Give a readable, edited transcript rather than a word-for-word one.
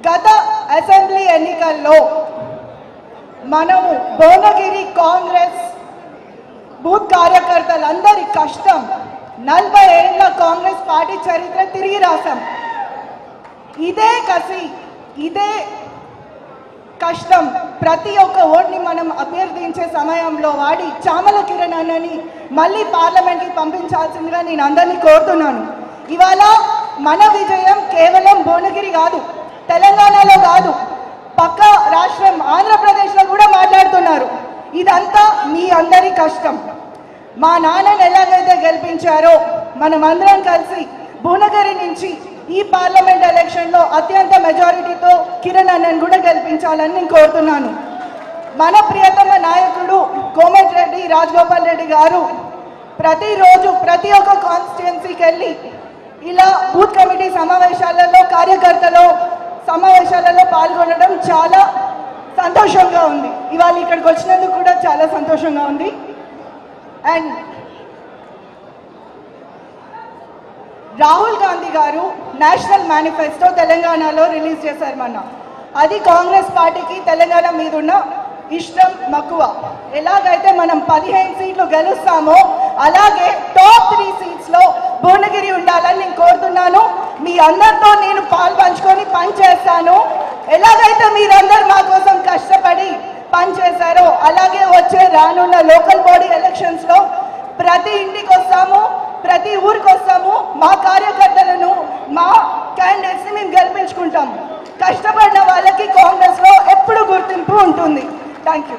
గత అసెంబ్లీ ఎన్నికల్లో మనము భువనగిరి కాంగ్రెస్ బూత్ కార్యకర్తలందరి కష్టం 40 ఏళ్ల కాంగ్రెస్ పార్టీ చరిత్ర తిరిగి రాసాం. ఇదే కసి, ఇదే కష్టం ప్రతి ఒక్క ఓట్ని మనం అభ్యర్థించే సమయంలో వాడి చామల కిరణ్ అన్నని మళ్ళీ పార్లమెంట్కి పంపించాల్సిందిగా నేను అందరినీ కోరుతున్నాను. ఇవాళ మన విజయం కేవలం భువనగిరి కాదు, తెలంగాణలో కాదు, పక్క రాష్ట్రం ఆంధ్రప్రదేశ్లో కూడా మాట్లాడుతున్నారు. ఇదంతా మీ అందరి కష్టం. మా నాన్నని ఎలాగైతే గెలిపించారో మనమందరం కలిసి భువనగిరి నుంచి ఈ పార్లమెంట్ ఎలక్షన్లో అత్యంత మెజారిటీతో కిరణ్ అన్నని కూడా గెలిపించాలని నేను కోరుతున్నాను. మన ప్రియతమ నాయకుడు కోమటిరెడ్డి రాజగోపాల్ రెడ్డి గారు ప్రతిరోజు ప్రతి ఒక్క కాన్స్టిట్యున్సీకి వెళ్ళి ఇలా బూత్ కమిటీ సమావేశాలలో కార్యకర్తలు సమావేశాలలో పాల్గొనడం చాలా సంతోషంగా ఉంది. ఇవాళ ఇక్కడికి వచ్చినందుకు కూడా చాలా సంతోషంగా ఉంది. అండ్ రాహుల్ గాంధీ గారు నేషనల్ మేనిఫెస్టో తెలంగాణలో రిలీజ్ చేశారు మొన్న. అది కాంగ్రెస్ పార్టీకి తెలంగాణ మీద ఉన్న ఇష్టం మక్కువ. ఎలాగైతే మనం 15 సీట్లు గెలుస్తామో అలాగే టాప్ 3 సీట్స్లో భువనగిరి ఉండాలని నేను కోరుతున్నాను. మీ అందరితో నేను పంచుకొని పనిచేస్తాను. ఎలాగైతే మీరందరూ మా కోసం కష్టపడి పనిచేశారో అలాగే వచ్చే రానున్న లోకల్ బాడీ ఎలక్షన్స్లో ప్రతి ఇంటికి వస్తాము, ప్రతి ఊరికి వస్తాము. మా కార్యకర్తలను, మా క్యాండిడేట్స్ని మేము గెలిపించుకుంటాము. కష్టపడిన వాళ్ళకి కాంగ్రెస్లో ఎప్పుడు గుర్తింపు ఉంటుంది. Thank you.